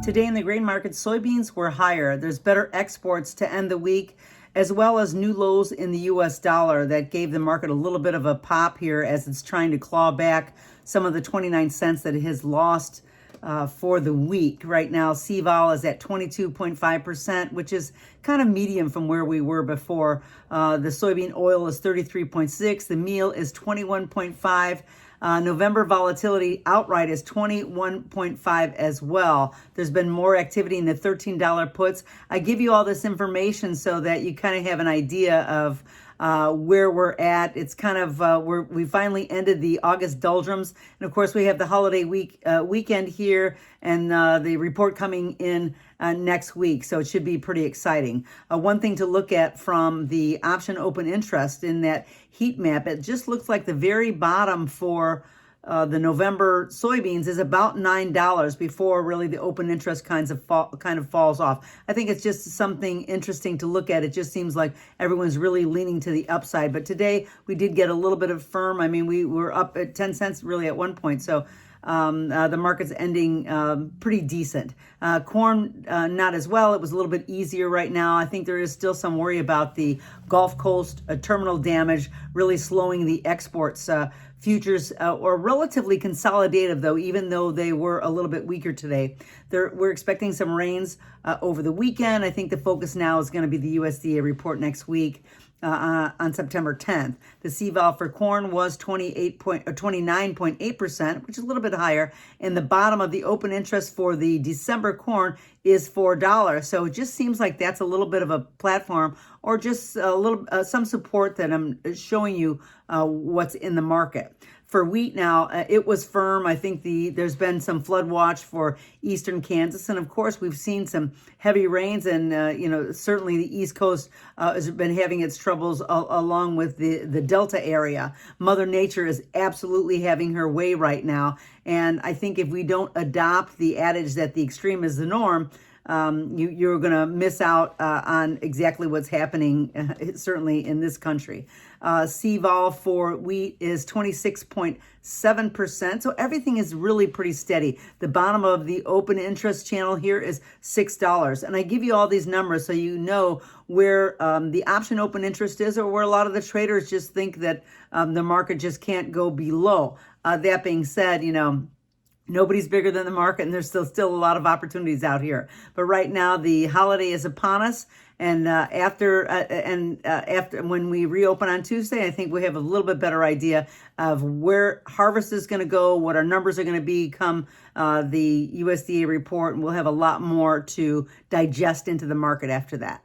Today in the grain market, soybeans were higher. There's better exports to end the week, as well as new lows in the U.S. dollar that gave the market a little bit of a pop here as it's trying to claw back some of the 29 cents that it has lost for the week. Right now, CVOL is at 22.5%, which is kind of medium from where we were before. The soybean oil is 33.6. The meal is 21.5. November volatility outright is 21.5 as well. There's been more activity in the $13 puts. I give you all this information so that you kind of have an idea of where we're at. It's kind of we finally ended the August doldrums, and of course we have the holiday weekend here, and the report coming in next week, so it should be pretty exciting. One thing to look at from the option open interest in that heat map, it just looks like the very bottom for the November soybeans is about $9 before really the open interest kind of falls off. I think it's just something interesting to look at. It just seems like everyone's really leaning to the upside. But today we did get a little bit of firm. I mean, we were up at 10 cents really at one point. So the market's ending pretty decent. Corn, not as well. It was a little bit easier right now. I think there is still some worry about the Gulf Coast terminal damage really slowing the exports. Futures are relatively consolidative, though, even though they were a little bit weaker today. We're expecting some rains over the weekend. I think the focus now is going to be the USDA report next week. On September 10th. The CVOL for corn was 29.8%, which is a little bit higher. And the bottom of the open interest for the December corn is $4. So it just seems like that's a little bit of a platform, or just a little some support that I'm showing you what's in the market. For wheat now, it was firm. I think there's been some flood watch for eastern Kansas, and of course we've seen some heavy rains, and certainly the East Coast has been having its troubles along with the Delta area. Mother Nature is absolutely having her way right now, and I think if we don't adopt the adage that the extreme is the norm, you're going to miss out on exactly what's happening, certainly in this country. CVOL for wheat is 26.7%. So everything is really pretty steady. The bottom of the open interest channel here is $6. And I give you all these numbers so you know where the option open interest is, or where a lot of the traders just think that the market just can't go below. That being said, nobody's bigger than the market, and there's still a lot of opportunities out here. But right now, the holiday is upon us, and after when we reopen on Tuesday, I think we have a little bit better idea of where harvest is going to go, what our numbers are going to be come the USDA report, and we'll have a lot more to digest into the market after that.